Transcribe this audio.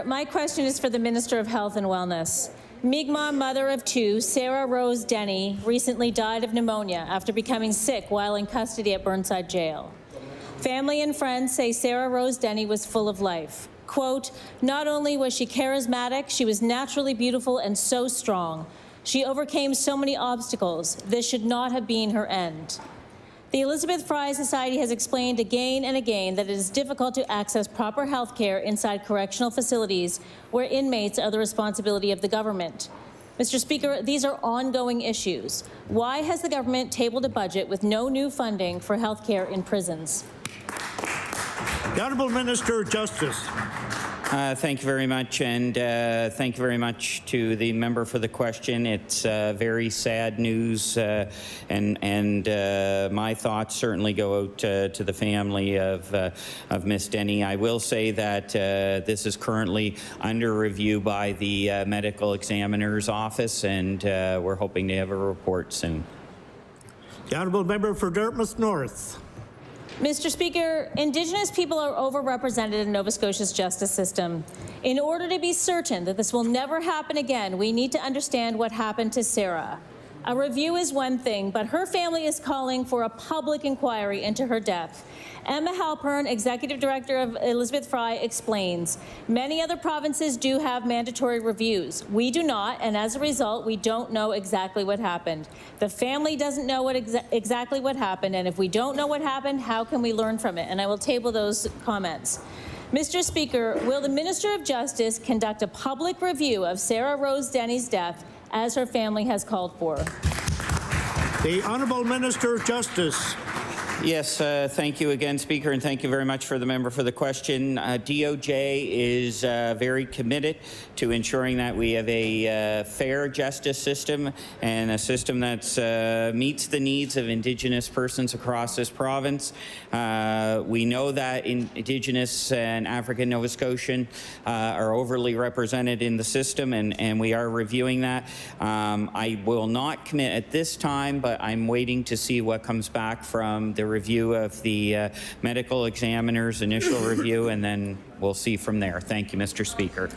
Speaker, my question is for the Minister of Health and Wellness. Mi'kmaq mother of two, Sarah Rose Denny, recently died of pneumonia after becoming sick while in custody at Burnside Jail. Family and friends say Sarah Rose Denny was full of life. Quote, not only was she charismatic, she was naturally beautiful and so strong. She overcame so many obstacles. This should not have been her end. The Elizabeth Fry Society has explained again and again that it is difficult to access proper health care inside correctional facilities where inmates are the responsibility of the government. Mr. Speaker, these are ongoing issues. Why has the government tabled a budget with no new funding for health care in prisons? The Honourable Minister of Justice. Thank you very much, and thank you very much to the member for the question. It's very sad news, and my thoughts certainly go out to the family of Miss Denny. I will say that this is currently under review by the medical examiner's office, and we're hoping to have a report soon. The Honourable Member for Dartmouth North. Mr. Speaker, Indigenous people are overrepresented in Nova Scotia's justice system. In order to be certain that this will never happen again, we need to understand what happened to Sarah. A review is one thing, but her family is calling for a public inquiry into her death. Emma Halpern, Executive Director of Elizabeth Fry, explains, many other provinces do have mandatory reviews. We do not, and as a result, we don't know exactly what happened. The family doesn't know exactly what happened, and if we don't know what happened, how can we learn from it? And I will table those comments. Mr. Speaker, will the Minister of Justice conduct a public review of Sarah Rose Denny's death as her family has called for? The Honourable Minister of Justice. Yes, thank you again, Speaker, and thank you very much for the member for the question. DOJ is very committed to ensuring that we have a fair justice system and a system that meets the needs of Indigenous persons across this province. We know that Indigenous and African Nova Scotian are overly represented in the system, and we are reviewing that. I will not commit at this time, but I'm waiting to see what comes back from the review of the medical examiner's initial review, and then we'll see from there. Thank you, Mr. Speaker.